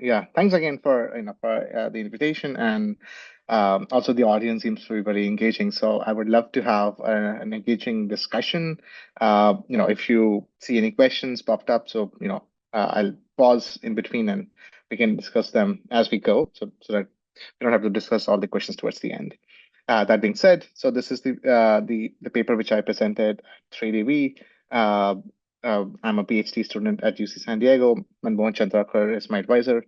Yeah, thanks again for the invitation, and also the audience seems to be very engaging. So I would love to have an engaging discussion. If you see any questions popped up, so I'll pause in between and we can discuss them as we go, so that we don't have to discuss all the questions towards the end. That being said, so this is the paper which I presented at 3DV. I'm a PhD student at UC San Diego. Manmohan Chandrakar is my advisor,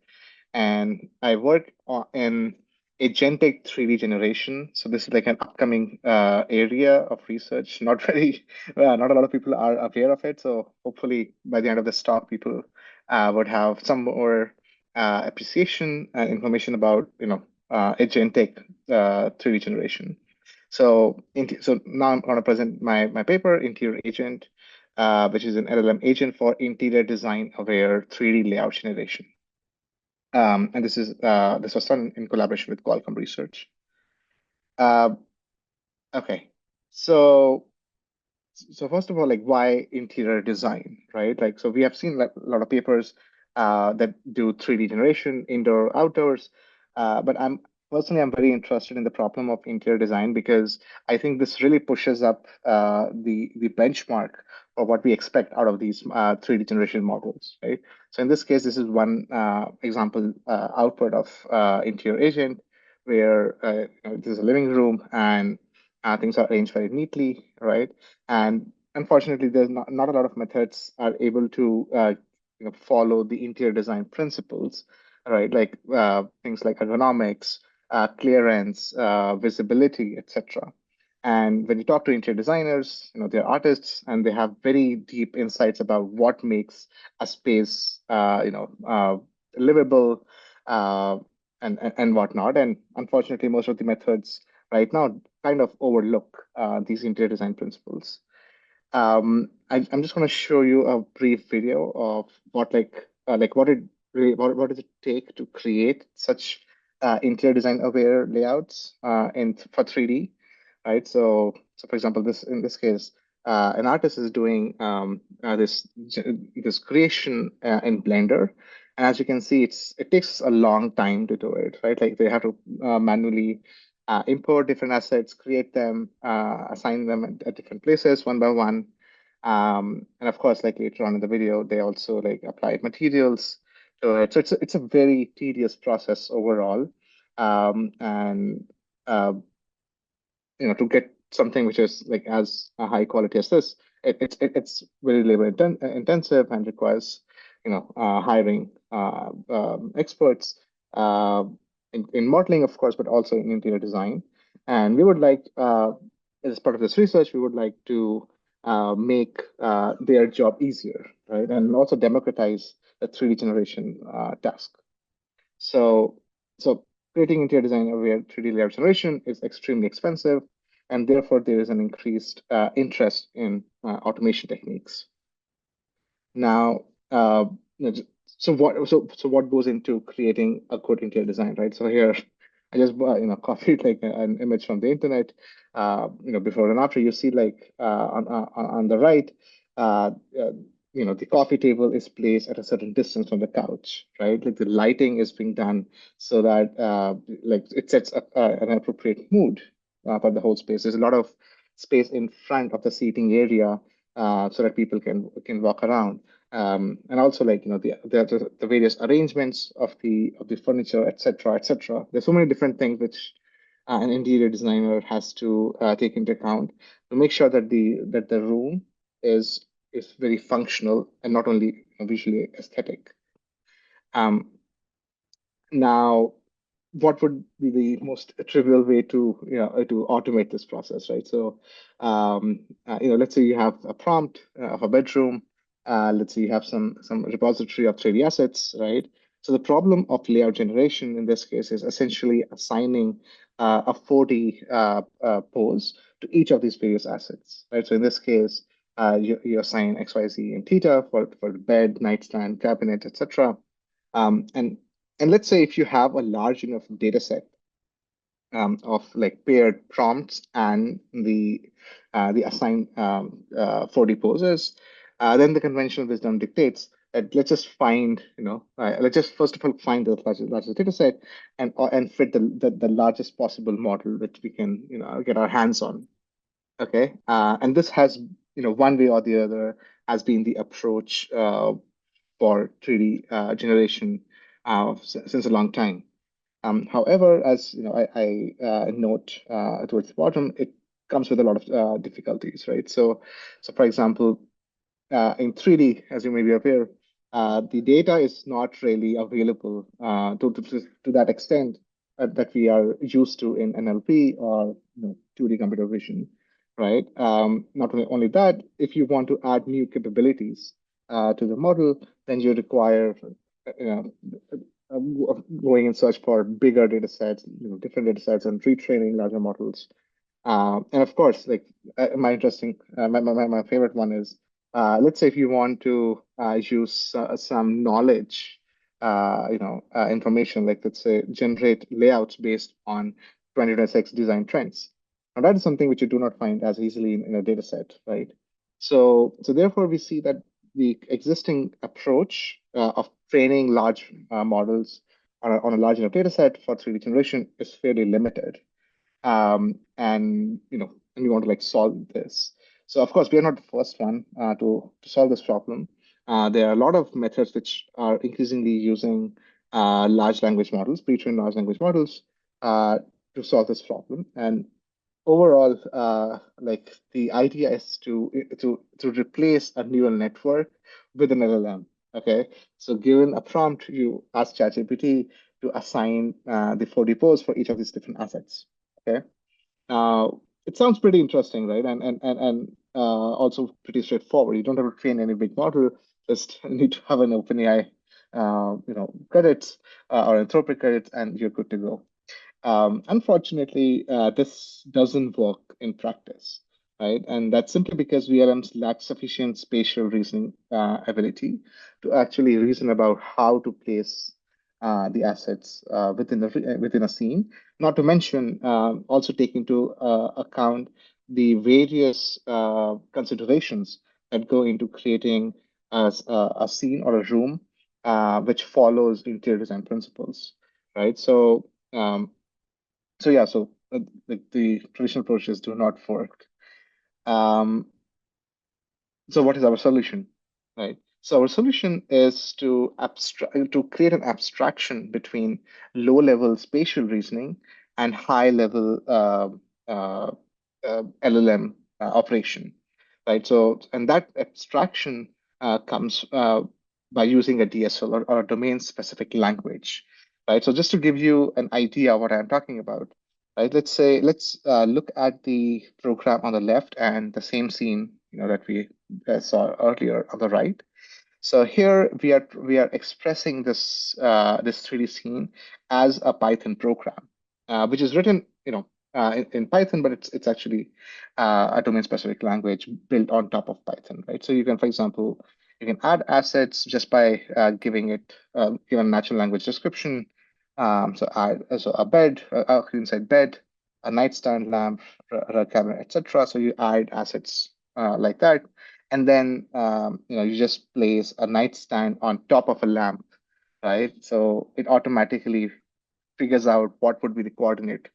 and I work in agentic 3D generation. So this is like an upcoming area of research. Not a lot of people are aware of it. So hopefully by the end of this talk, people would have some more appreciation and information about agentic 3D generation. So now I'm going to present my paper, Interior Agent, which is an LLM agent for interior design aware 3D layout generation. And this was done in collaboration with Qualcomm Research. Uh, okay, so so first of all, like why interior design, right? Like so we have seen like a lot of papers that do 3D generation, indoor, outdoors. But I'm very interested in the problem of interior design because I think this really pushes up the benchmark of what we expect out of these 3D generation models, right? So in this case, this is one example output of interior agent where there's a living room and things are arranged very neatly, right? And unfortunately, there's not a lot of methods are able to follow the interior design principles, right? Like things like ergonomics, clearance, visibility, etc. And when you talk to interior designers, they're artists and they have very deep insights about what makes a space, livable, uh, and whatnot. And unfortunately, most of the methods right now kind of overlook these interior design principles. I'm just going to show you a brief video of what does it take to create such interior design aware layouts in for 3D, right? So for example, in this case, an artist is doing this creation in Blender, and as you can see, it takes a long time to do it, right? Like they have to manually import different assets, create them, assign them at different places one by one. And of course, like later on in the video, they also like apply materials to it. So it's a very tedious process overall. And uh, to get something which is like as a high quality as this, it's very intensive and requires hiring experts uh, in modeling, of course, but also in interior design. And we would like, as part of this research, we would like to make their job easier, right, and also democratize the 3D generation task. So, so creating interior design aware 3D layout generation is extremely expensive, and therefore there is an increased interest in automation techniques. Now, so what goes into creating a good interior design, right? So here, I just copied like an image from the internet. Before and after, you see like on the right, uh, uh, the coffee table is placed at a certain distance from the couch, right? Like the lighting is being done so that like it sets an appropriate mood for the whole space. There's a lot of space in front of the seating area so that people can walk around. And also like the various arrangements of the furniture, etc., etc. There's so many different things which an interior designer has to take into account to make sure that the room is very functional and not only visually aesthetic. Um, Now, what would be the most trivial way to automate this process, right? So, let's say you have a prompt of a bedroom. Let's say you have some repository of 3D assets, right? So the problem of layout generation in this case is essentially assigning a 4D pose to each of these various assets, right? So in this case, you assign X, Y, Z, and theta for the bed, nightstand, cabinet, etc. And let's say if you have a large enough data set of like paired prompts and the assigned 4D poses, then the conventional wisdom dictates let's just find, let's just first of all find the largest data set and fit the largest possible model which we can, get our hands on. Okay. And this has, one way or the other has been the approach for 3D generation since a long time. However, as I note towards the bottom, it comes with a lot of difficulties, right? So for example, in 3D, as you may be aware, the data is not really available to that extent that we are used to in NLP or 2D computer vision, right? Not only that, if you want to add new capabilities to the model, then you require you know, going in search for bigger data sets, different data sets, and retraining larger models. And of course, like my favorite one is, let's say if you want to use some knowledge, information, like let's say generate layouts based on 2026 design trends. Now that is something which you do not find as easily in a data set, right? So therefore we see that the existing approach of training large models on a large enough data set for 3D generation is fairly limited, and and we want to like solve this. So of course we are not the first one to solve this problem. There are a lot of methods which are increasingly using large language models, pre-trained large language models, uh, to solve this problem. And overall, like the idea is to replace a neural network with an LLM. Okay, so given a prompt, you ask ChatGPT to assign the 4D pose for each of these different assets. Okay. Uh, it sounds pretty interesting, right? And also pretty straightforward. You don't have to train any big model. Just need to have an OpenAI, credits or Anthropic credits, and you're good to go. Unfortunately, this doesn't work in practice, right? And that's simply because VLMs lack sufficient spatial reasoning ability to actually reason about how to place the assets within a scene. Not to mention, also take into account the various considerations that go into creating a scene or a room which follows interior design principles, right? So yeah, so the traditional approaches do not work. Um, so what is our solution, right? So our solution is to create an abstraction between low-level spatial reasoning and high-level LLM operation, right? So and that abstraction comes by using a DSL or a domain-specific language, right? So just to give you an idea of what I'm talking about, right? Let's look at the program on the left and the same scene, that we saw earlier on the right. So here we are expressing this 3D scene as a Python program, which is written, in Python, but it's actually a domain-specific language built on top of Python, right? So you can, for example, you can add assets just by giving it given natural language description. So a bed, inside bed, a nightstand, lamp, a cabinet, etc. So you add assets like that, and then you just place a nightstand on top of a lamp, right? So it automatically figures out what would be the coordinate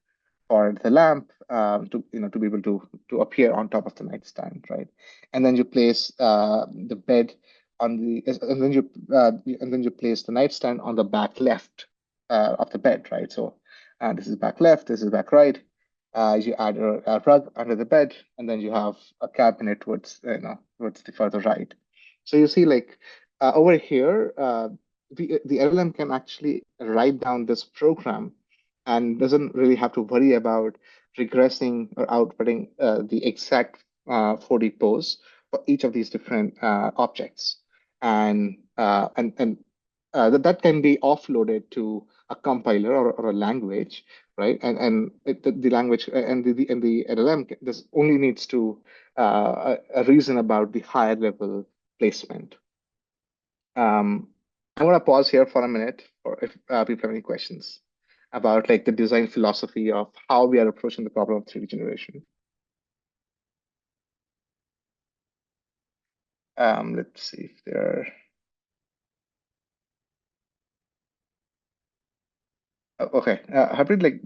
for the lamp, to be able to appear on top of the nightstand, right? And then you place the bed on the and then you place the nightstand on the back left of the bed, right? So this is back left, this is back right. You add a rug under the bed, and then you have a cabinet towards the further right. So you see, like over here, the LLM can actually write down this program and doesn't really have to worry about regressing or outputting the exact 4D pose for each of these different objects. And that can be offloaded to a compiler or a language, right? The language and the LLM this only needs to reason about the higher level placement. I'm going to pause here for a minute for if people have any questions about like the design philosophy of how we are approaching the problem of 3D generation. Let's see if there are. Okay. Harpreet,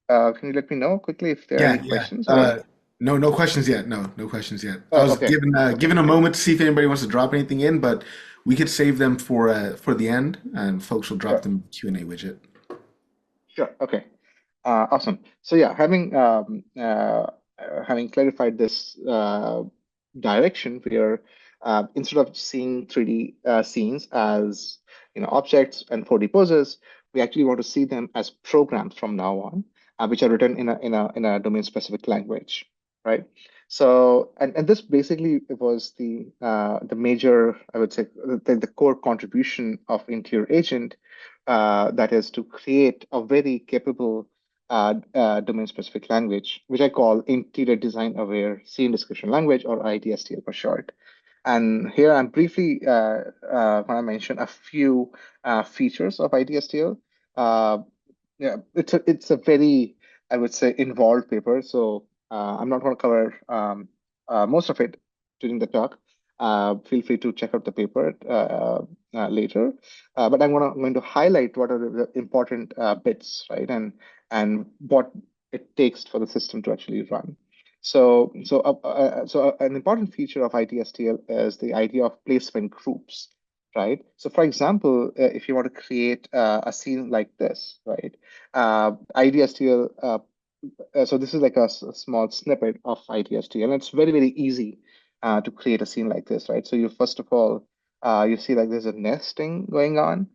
can you let me know quickly if there are Yeah, any yeah. questions or? No questions yet. No questions yet. I Oh, was okay. Okay. given a moment to see if anybody wants to drop anything in, but we could save them for the end, and folks will drop Sure. them in the Q&A widget. Sure. Okay. Awesome. So yeah, having clarified this direction, where instead of seeing 3D scenes as objects and 4D poses, we actually want to see them as programs from now on, which are written in a domain specific language, right? So and this basically was the major, I would say, the core contribution of Interior Agent, that is to create a very capable domain-specific language, which I call Interior Design Aware Scene Description Language, or IDSTL for short. And here I'm briefly going to mention a few features of IDSTL. Uh, yeah, it's a very, I would say, involved paper. So I'm not going to cover most of it during the talk. Feel free to check out the paper later. But going to highlight what are the important bits, right? And what it takes for the system to actually run. So an important feature of ITSTL is the idea of placement groups, right? So for example, if you want to create a scene like this, right? IDSTL, so this is like a small snippet of IDSTL, and it's very, very easy to create a scene like this, right? So you first of all, you see like there's a nesting going on.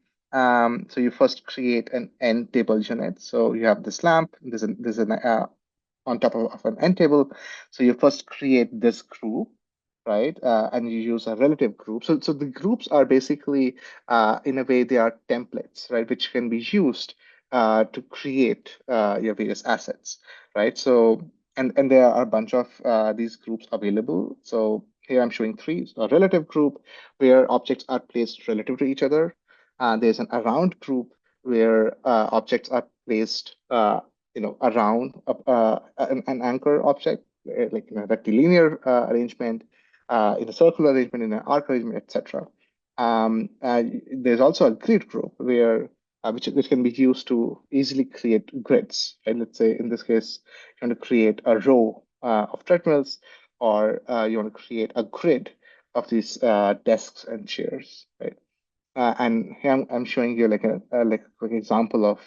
So you first create an end table unit. So you have this lamp, there's an on top of an end table. So you first create this group, right? And you use a relative group. So the groups are basically, in a way, they are templates, right, which can be used to create your various assets, right? So and there are a bunch of these groups available. So here I'm showing three: a relative group where objects are placed relative to each other. There's an around group where objects are placed, around an anchor object, like in a rectilinear arrangement, in a circular arrangement, in an arc arrangement, etc. There's also a grid group where which can be used to easily create grids. Right? Let's say in this case, you want to create a row of treadmills, or you want to create a grid of these desks and chairs. Right? And here I'm showing you like a quick example of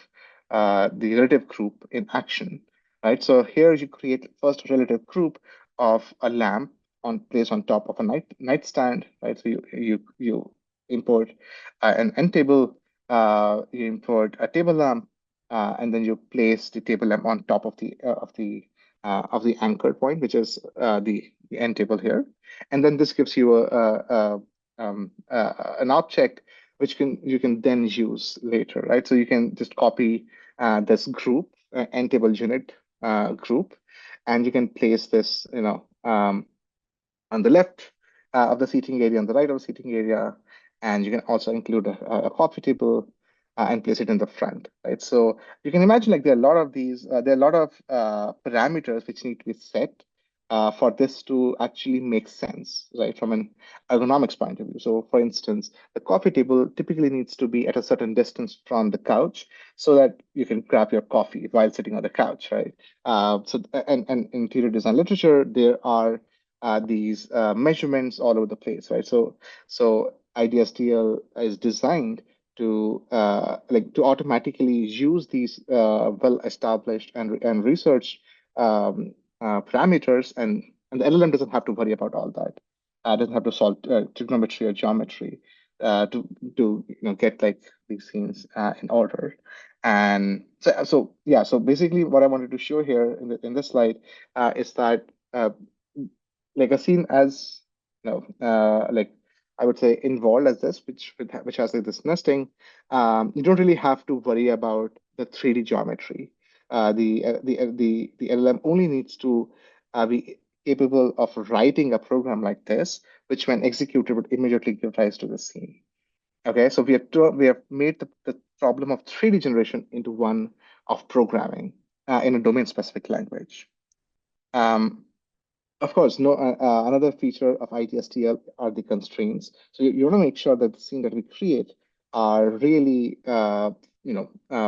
the relative group in action, right? So here you create first a relative group of a lamp on placed on top of a nightstand, right? So you import an end table, you import a table lamp, and then you place the table lamp on top of the anchor point, which is the end table here, and then this gives you an object which you can then use later, right? So you can just copy this group, end table unit group, and you can place this, on the left of the seating area, on the right of the seating area, and you can also include a coffee table and place it in the front, right? So you can imagine like there are a lot of parameters which need to be set for this to actually make sense, right, from an ergonomics point of view. So, for instance, the coffee table typically needs to be at a certain distance from the couch so that you can grab your coffee while sitting on the couch, right? And in interior design literature, there are these measurements all over the place, right? So IDSTL is designed to to automatically use these well-established and researched parameters, and the LLM doesn't have to worry about all that. Doesn't have to solve trigonometry or geometry to get like these scenes in order. And so yeah, so basically what I wanted to show here in this slide is that like a scene as like I would say involved as this, which has like this nesting, you don't really have to worry about the 3D geometry. The LLM only needs to be capable of writing a program like this, which when executed would immediately give rise to the scene. Okay, so we have made the problem of 3D generation into one of programming in a domain-specific language. Um, of course, no. Another feature of ITSTL are the constraints. So you want to make sure that the scene that we create are really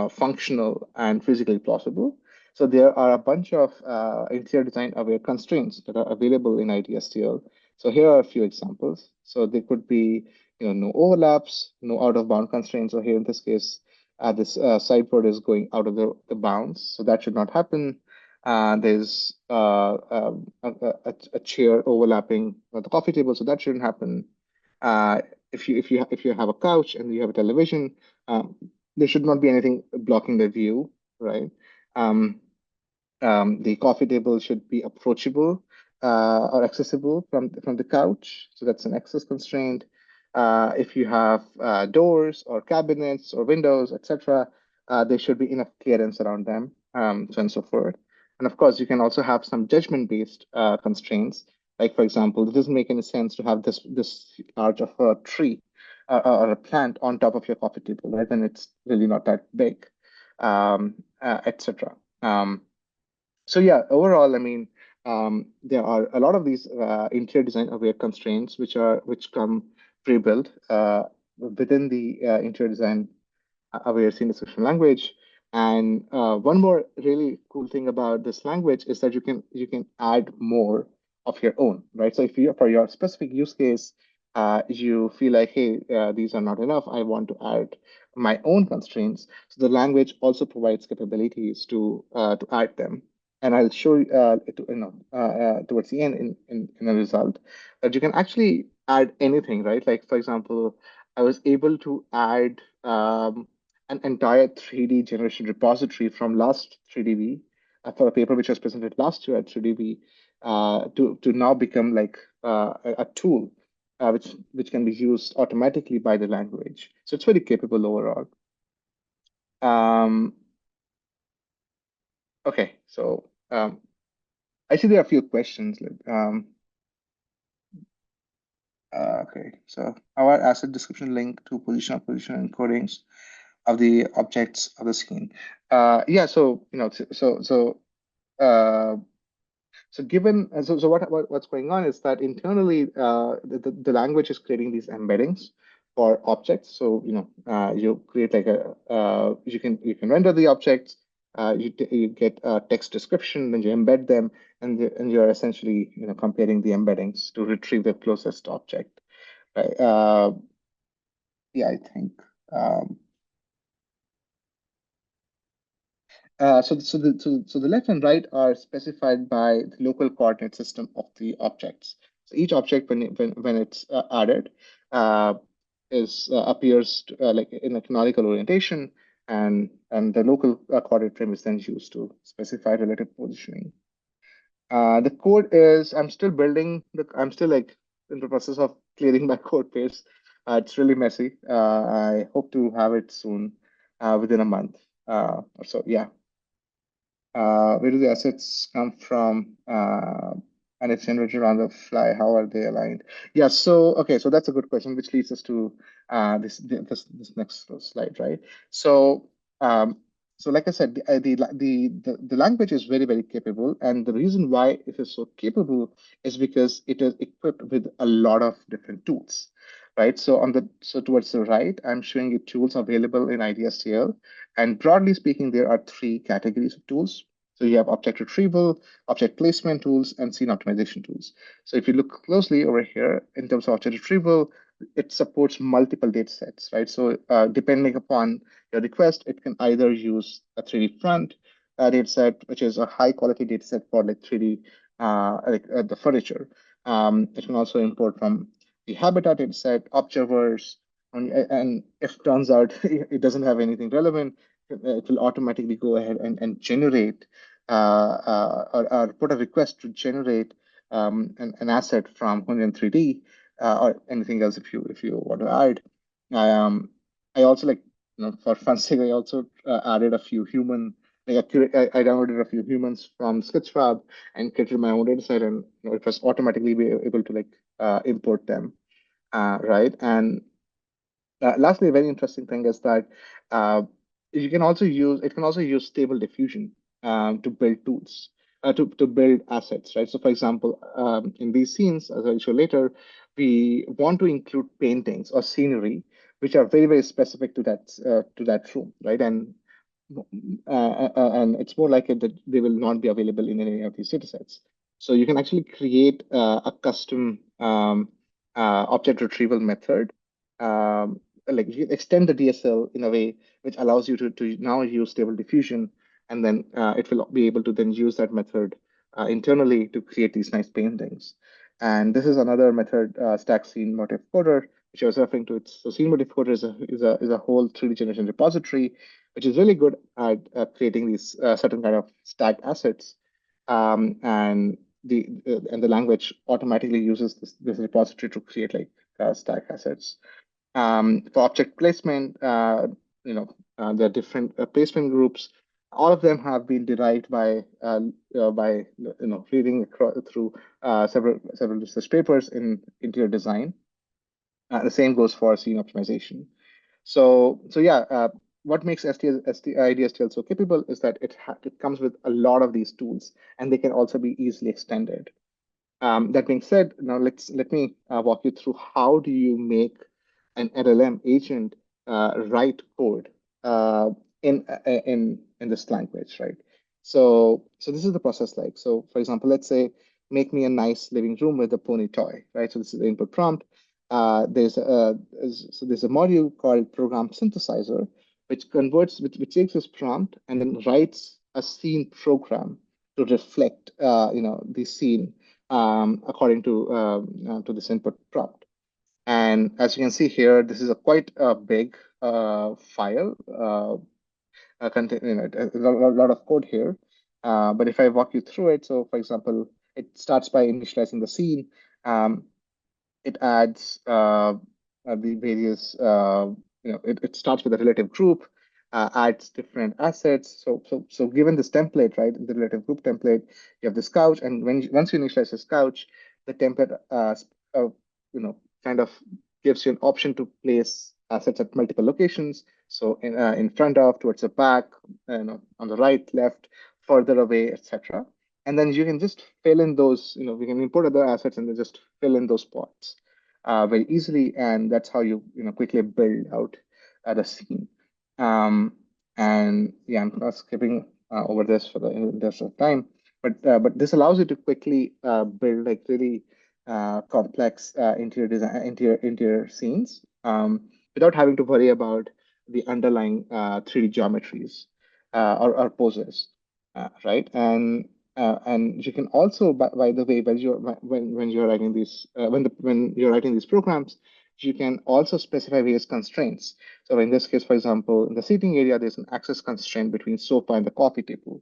functional and physically plausible. So there are a bunch of interior design aware constraints that are available in ITSTL. So here are a few examples. So there could be, no overlaps, no out of bound constraints. So here in this case, this sideboard is going out of the bounds, so that should not happen. There's a chair overlapping the coffee table, so that shouldn't happen. Uh, if you have a couch and you have a television, um, there should not be anything blocking the view, right? Um, the coffee table should be approachable or accessible from the couch. So that's an access constraint. If you have doors or cabinets or windows, etc., there should be enough clearance around them, so on and so forth. And of course, you can also have some judgment-based constraints. Like, for example, it doesn't make any sense to have this large of a tree or a plant on top of your coffee table, right? And it's really not that big, etc. So yeah, overall, I mean, there are a lot of these interior design aware constraints which come pre-built within the interior design aware scene description language. And one more really cool thing about this language is that you can add more of your own, right? So if you for your specific use case, you feel like, hey, these are not enough, I want to add my own constraints. So the language also provides capabilities to add them. And I'll show you, towards the end in a result that you can actually add anything, right? Like for example, I was able to add an entire 3D generation repository from last 3DB for a paper which was presented last year at 3DB to now become like a tool which can be used automatically by the language. So it's very capable overall. Um, okay, so I see there are a few questions. Okay, so our asset description link to position encodings of the objects of the scene. Yeah, so uh, given so what's going on is that internally the language is creating these embeddings for objects. So you create like a you can render the objects, you get a text description, then you embed them, and you're essentially comparing the embeddings to retrieve the closest object. Right? Yeah, I think. Um, so the left and right are specified by the local coordinate system of the objects. So each object, when it's added, uh, is appears like in a canonical orientation, and the local coordinate frame is then used to specify relative positioning. The code is I'm still building. I'm still like in the process of clearing my code base. It's really messy. I hope to have it soon, within a month or so. Yeah. Where do the assets come from? And it's generated on the fly. How are they aligned? Yeah, so okay, so that's a good question, which leads us to this next slide, right? So um, so like I said, the language is very, very capable, and the reason why it is so capable is because it is equipped with a lot of different tools, right? So towards the right, I'm showing you tools available in IDSTL, and broadly speaking, there are three categories of tools. So you have object retrieval, object placement tools, and scene optimization tools. So if you look closely over here, in terms of object retrieval, it supports multiple data sets, right? So depending upon your request, it can either use a 3D front data set, which is a high quality data set for like 3D, the furniture. It can also import from the habitat data set, observers, and if turns out it doesn't have anything relevant, it will automatically go ahead and generate or put a request to generate an asset from Hunyuan 3D or anything else if you want to add. I also like for fun's sake I also added a few human I downloaded a few humans from Sketchfab and created my own data set, and it was automatically be able to like import them, right? And lastly, a very interesting thing is that uh, it can also use stable diffusion to build tools, to build assets, right? So for example, in these scenes, as I'll show later, we want to include paintings or scenery, which are very, very specific to that room, right? And it's more likely that they will not be available in any of these datasets. So you can actually create a custom object retrieval method. Like you can extend the DSL in a way which allows you to now use stable diffusion, and then it will be able to then use that method internally to create these nice paintings. And this is another method, stack scene motif coder, which I was referring to. So scene motif coder is a whole 3D generation repository, which is really good at creating these certain kind of stacked assets. And the language automatically uses this repository to create like stack assets. For object placement, there are different placement groups. All of them have been derived by reading through several research papers in interior design. The same goes for scene optimization. So yeah, what makes IDSTL so capable is that it comes with a lot of these tools, and they can also be easily extended. That being said, now let me walk you through how do you make an LLM agent write code uh, in this language, right? So this is the process like. So for example, let's say make me a nice living room with a pony toy, right? So this is the input prompt. There's a module called program synthesizer, which takes this prompt and then writes a scene program to reflect the scene according to this input prompt. And as you can see here, this is a quite big file, contain, a lot of code here. But if I walk you through it, so for example, it starts by initializing the scene. It adds the various, it starts with a relative group, adds different assets. So given this template, right, the relative group template, you have this couch, and once you initialize this couch, the template, uh, kind of gives you an option to place assets at multiple locations. So in front of, towards the back, on the right, left, further away, etc. And then you can just fill in those, we can import other assets and then just fill in those spots very easily. And that's how you quickly build out the scene. Um, and yeah, I'm not skipping over this for the interest of time, but this allows you to quickly build like really complex interior design, interior scenes without having to worry about the underlying 3D geometries or poses, right? And you can also, by the way, when you're writing these when you're writing these programs, you can also specify various constraints. So in this case, for example, in the seating area, there's an access constraint between sofa and the coffee table.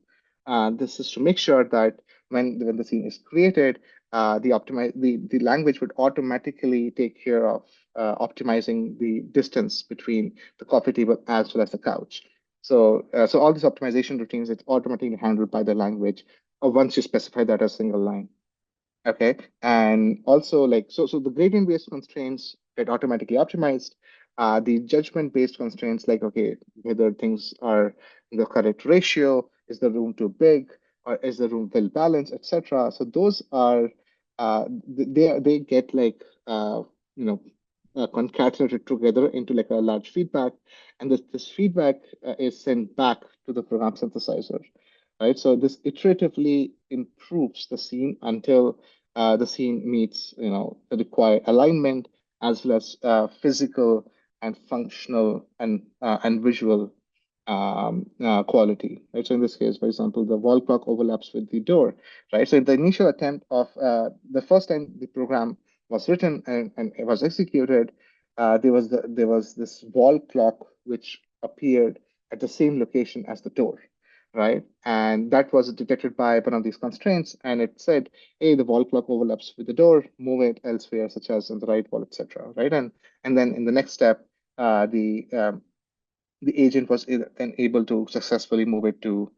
This is to make sure that when the scene is created, the language would automatically take care of optimizing the distance between the coffee table as well as the couch. So all these optimization routines, it's automatically handled by the language once you specify that as a single line. Okay. And also so the gradient based constraints get automatically optimized. The judgment based constraints, like, okay, whether things are in the correct ratio, is the room too big, or is the room well balanced, etc. So those are they get like you know concatenated together into like a large feedback, and this feedback is sent back to the program synthesizer, right? So this iteratively improves the scene until the scene meets, the required alignment as well as physical and functional and visual quality, right? So in this case, for example, the wall clock overlaps with the door, right? So in the initial attempt of the first time the program was written and it was executed, there was this wall clock which appeared at the same location as the door, right? And that was detected by one of these constraints, and it said, hey, the wall clock overlaps with the door, move it elsewhere, such as on the right wall, etc. Right? And then in the next step, the agent was then able to successfully move it to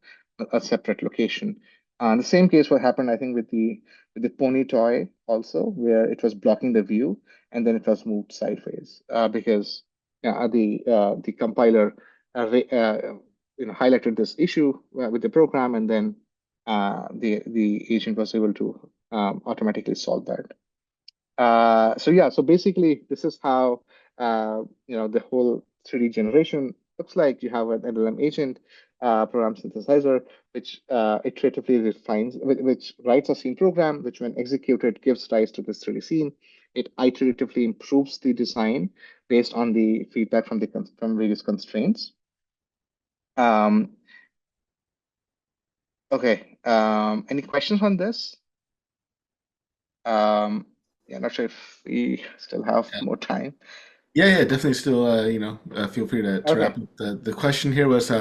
a separate location. The same case what happened, I think, with the pony toy also, where it was blocking the view, and then it was moved sideways because the compiler highlighted this issue with the program, and then the agent was able to automatically solve that. So yeah, so basically, this is how the whole 3D generation looks like. You have an LLM agent, program synthesizer, which iteratively refines, which writes a scene program, which when executed gives rise to this 3D scene. It iteratively improves the design based on the feedback from from various constraints. Um, okay. Any questions on this? Um, yeah, not sure if we still have Yeah, more time. yeah, definitely. Still, feel free to wrap Okay. up. The question here was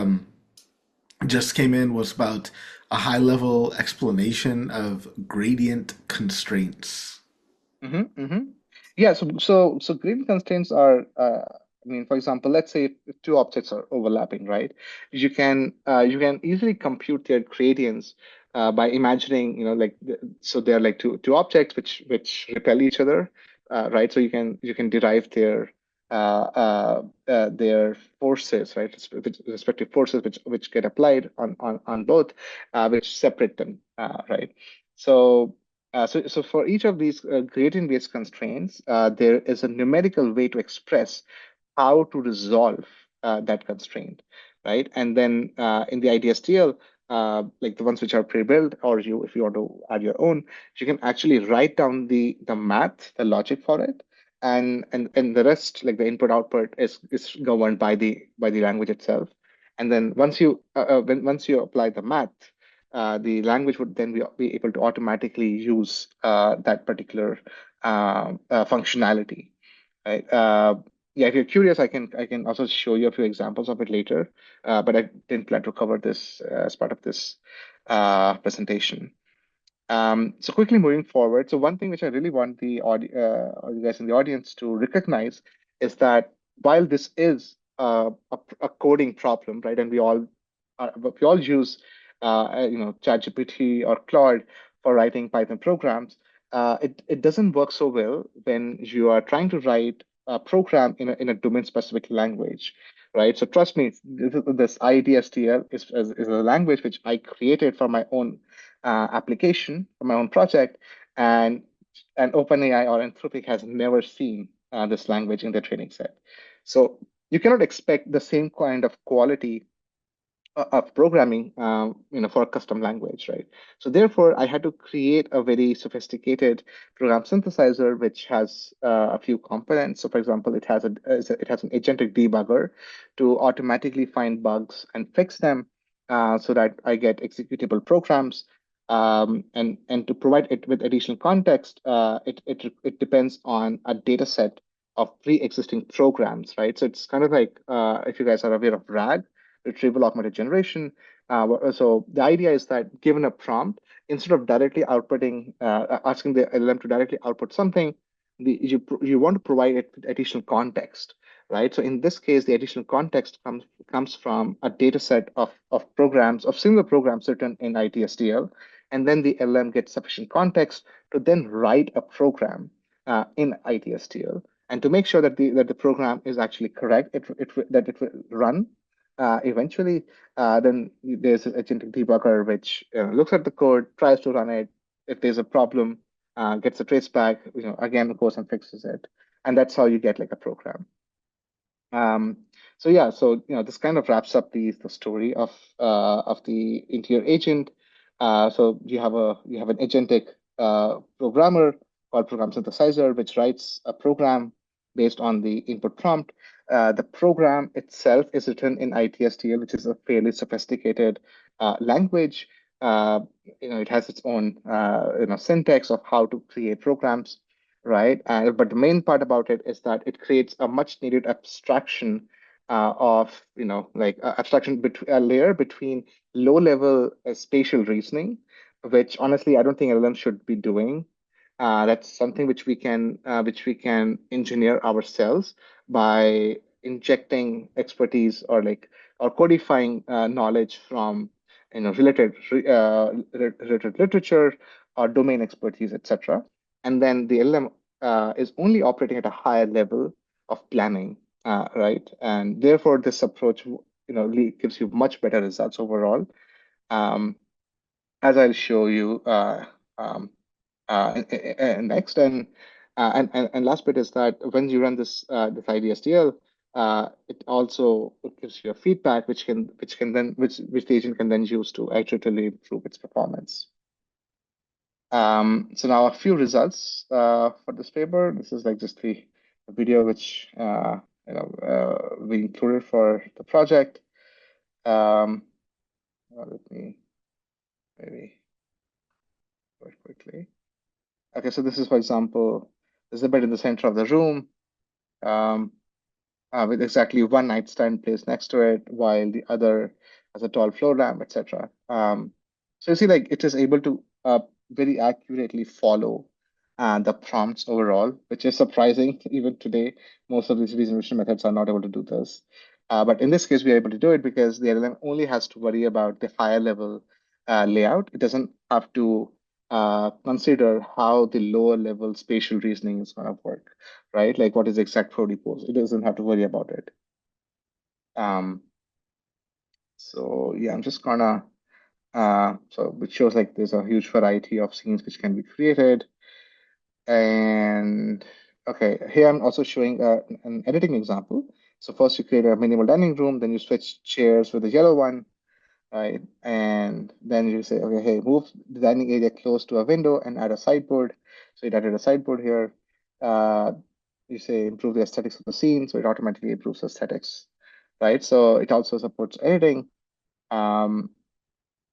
just came in was about a high level explanation of gradient constraints. Mm-hmm. Yeah, so gradient constraints are, I mean, for example, let's say if two objects are overlapping, right? You can easily compute their gradients by imagining, like so they're like two objects which repel each other, right? So you can derive their forces, right? Respective forces which get applied on both, which separate them, right? So. So for each of these gradient-based constraints, there is a numerical way to express how to resolve that constraint, right? And then in the IDSTL, like the ones which are pre-built, or if you want to add your own, you can actually write down the math, the logic for it, and the rest, like the input output, is governed by the language itself. And then once you apply the math, the language would then be able to automatically use that particular functionality, right? Yeah, if you're curious, I can also show you a few examples of it later, but I didn't plan to cover this as part of this presentation. So quickly moving forward, so one thing which I really want you guys in the audience to recognize is that while this is a coding problem, right, and we all use ChatGPT or Claude for writing Python programs, it doesn't work so well when you are trying to write a program in a domain specific language, right? So trust me, this IDSTL is a language which I created for my own application for my own project, and OpenAI or Anthropic has never seen this language in their training set. So you cannot expect the same kind of quality of programming, for a custom language, right? So therefore, I had to create a very sophisticated program synthesizer, which has a few components. So, for example, it has an agentic debugger to automatically find bugs and fix them, so that I get executable programs. And to provide it with additional context, it depends on a data set of pre-existing programs, right? So it's kind of like if you guys are aware of RAG, retrieval augmented generation. So the idea is that given a prompt, instead of directly outputting, asking the LLM to directly output something, you want to provide it with additional context, right? So in this case, the additional context comes from a data set of programs, of similar programs written in ITSDL, and then the LLM gets sufficient context to then write a program in ITSDL. And to make sure that the program is actually correct, that it will run eventually, then there's an agentic debugger which looks at the code, tries to run it. If there's a problem, gets a trace back, again goes and fixes it, and that's how you get like a program. Um, so yeah, so this kind of wraps up the story of the interior agent. So you have an agentic programmer called program synthesizer, which writes a program based on the input prompt. The program itself is written in ITSTL, which is a fairly sophisticated language. It has its own syntax of how to create programs, right? But the main part about it is that it creates a much needed abstraction of, like abstraction between a layer between low level spatial reasoning, which honestly I don't think LLM should be doing. That's something which we can engineer ourselves by injecting expertise or codifying knowledge from related literature or domain expertise, etc. And then the LLM is only operating at a higher level of planning, right? And therefore, this approach, gives you much better results overall. Um, as I'll show you um, next. And And last bit is that when you run this IDSDL, it also gives you a feedback which the agent can then use to iteratively improve its performance. So now a few results for this paper. This is like just the video which we included for the project. Let me maybe go quickly. Okay, so this is, for example, there's a bed in the center of the room. Um, with exactly one nightstand placed next to it, while the other has a tall floor lamp, etc. So you see, like it is able to very accurately follow the prompts overall, which is surprising. Even today, most of these reason methods are not able to do this. But in this case, we are able to do it because the LLM only has to worry about the higher level layout. It doesn't have to consider how the lower level spatial reasoning is going to work, right? Like what is the exact Prodi pose? It doesn't have to worry about it. Um, so yeah, I'm just gonna so which shows like there's a huge variety of scenes which can be created. And okay, here I'm also showing an editing example. So first you create a minimal dining room, then you switch chairs with the yellow one, right? And then you say, okay, hey, move the dining area close to a window and add a sideboard. So it added a sideboard here. Uh, you say improve the aesthetics of the scene, so it automatically improves aesthetics, right? So it also supports editing, um,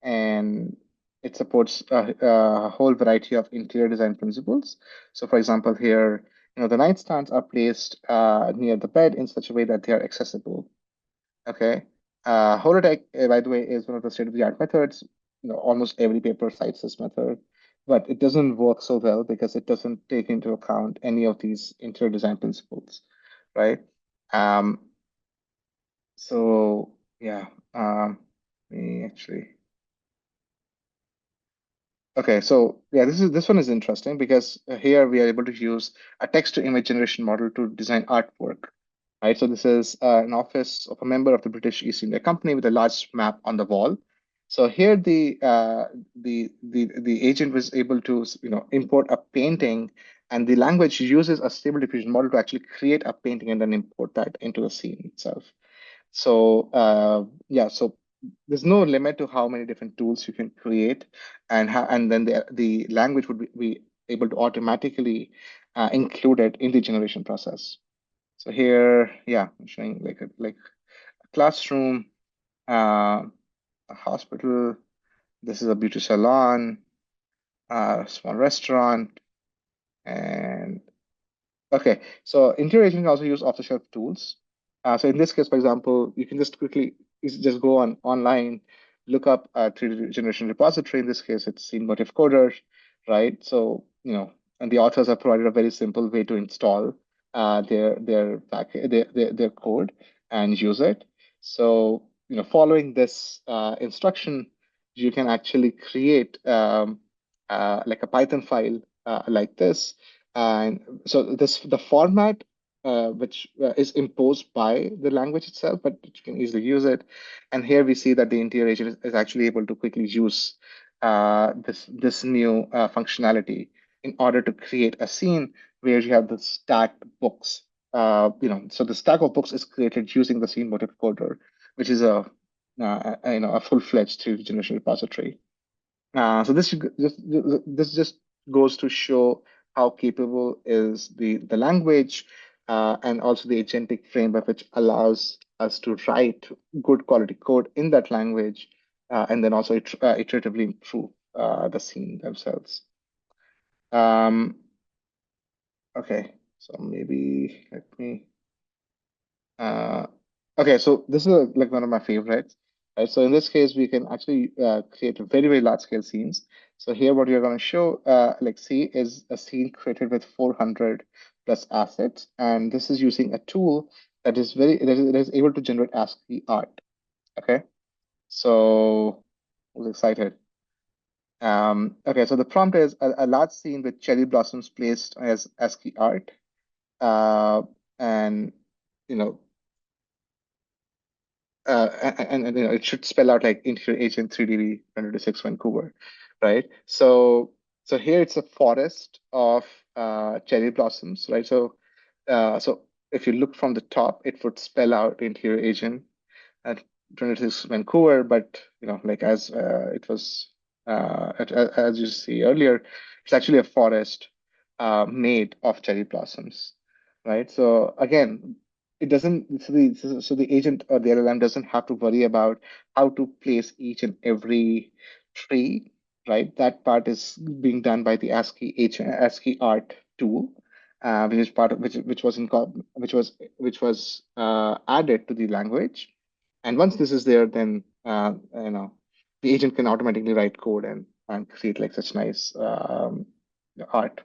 and it supports a whole variety of interior design principles. So, for example, here, the nightstands are placed near the bed in such a way that they are accessible. Okay. Holodeck, by the way, is one of the state-of-the-art methods. Almost every paper cites this method, but it doesn't work so well because it doesn't take into account any of these interior design principles, right? Um, so yeah, let me actually. Okay, so yeah, this one is interesting because here we are able to use a text-to-image generation model to design artwork, right? So this is an office of a member of the British East India Company with a large map on the wall. So here the agent was able to import a painting, and the language uses a stable diffusion model to actually create a painting and then import that into the scene itself. So yeah, so there's no limit to how many different tools you can create, and then the language would be able to automatically include it in the generation process. So here, yeah, I'm showing like a classroom, uh, a hospital. This is a beauty salon, a small restaurant, and okay, so interior agent can also use off-the-shelf tools. So in this case, for example, you can just quickly just go online, look up a 3D generation repository. In this case, it's Scene Motif Coder, right? So, and the authors have provided a very simple way to install their code and use it. So, following this instruction, you can actually create like a Python file like this. And so the format which is imposed by the language itself, but you can easily use it. And here we see that the interior agent is actually able to quickly use this new functionality in order to create a scene where you have the stacked books. So the stack of books is created using the scene motif coder, which is a full-fledged 3D generation repository. So this just goes to show how capable is the language and also the agentic framework, which allows us to write good quality code in that language and then also iteratively improve the scene themselves. Um, okay, so maybe let me. Uh, okay, so this is like one of my favorites, right? So in this case, we can actually create very, very large scale scenes. So here, what you're going to show, see, is a scene created with 400 plus assets, and this is using a tool that is able to generate ASCII art. Okay, so I was excited. Okay, so the prompt is a large scene with cherry blossoms placed as ASCII art, and you know and it should spell out like Interior Agent 3D 106 Vancouver, right? So So here it's a forest of cherry blossoms, right? So if you look from the top, it would spell out interior agent at Trinity Vancouver, but like as it was as you see earlier, it's actually a forest made of cherry blossoms, right? So again, it doesn't so the agent or the LLM doesn't have to worry about how to place each and every tree, right? That part is being done by the ASCII art tool, which is part of which was added to the language. And once this is there, then the agent can automatically write code and create like such nice art.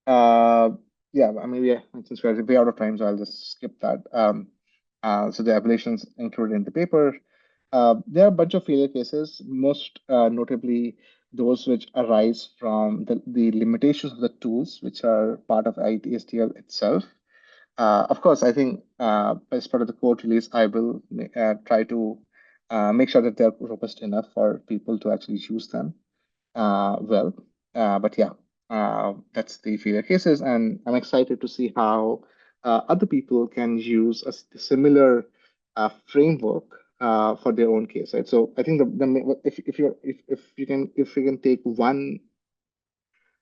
Uh, yeah, I mean, yeah, since we're way out of time, so I'll just skip that. So the evaluations included in the paper. There are a bunch of failure cases, most notably those which arise from the limitations of the tools which are part of ITSTL itself. Of course, I think as part of the code release, I will try to make sure that they're robust enough for people to actually use them well. But yeah, that's the failure cases, and I'm excited to see how other people can use similar framework for their own case, right? So I think if you can take one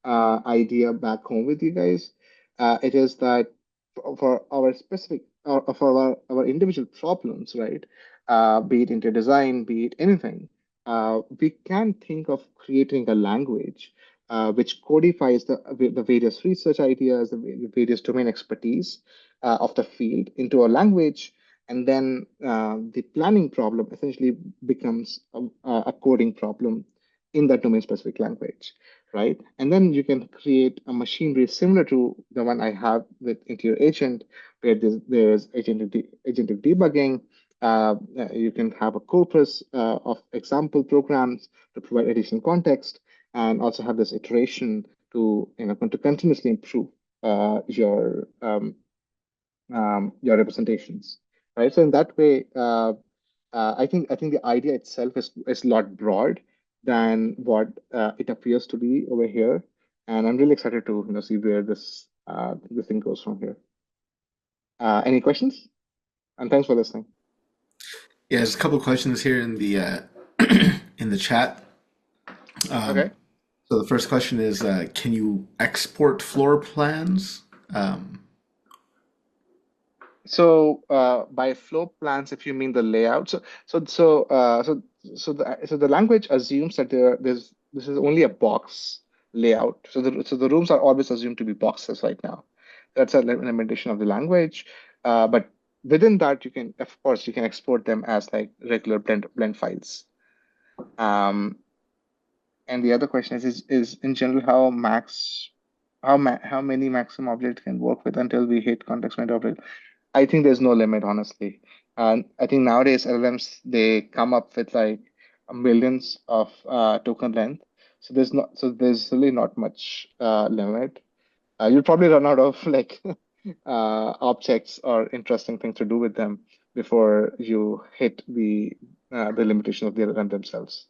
idea back home with you guys, it is that for our specific or for our individual problems, right? Be it interior design, be it anything, we can think of creating a language which codifies the various research ideas, the various domain expertise of the field into a language, and then the planning problem essentially becomes a coding problem in that domain specific language, right? And then you can create a machinery similar to the one I have with Interior Agent, where there's agentic debugging. You can have a corpus of example programs to provide additional context, and also have this iteration to continuously improve your representations, right? So in that way, I think the idea itself is a lot broad than what it appears to be over here, and I'm really excited to see where this thing goes from here. Any questions? And thanks for listening. Yeah, there's a couple questions here in the in the chat. Okay. So the first question is, can you export floor plans? Um, So by flow plans, if you mean the layout, so the language assumes that this is only a box layout. So the rooms are always assumed to be boxes right now. That's an implementation of the language. But within that, of course, you can export them as like regular blend files. Um, and the other question is in general how many maximum objects can work with until we hit context meta object. I think there's no limit, honestly. And I think nowadays LLMs they come up with like millions of token length. So there's really not much limit. You'll probably run out of like objects or interesting things to do with them before you hit the limitation of the LLM themselves.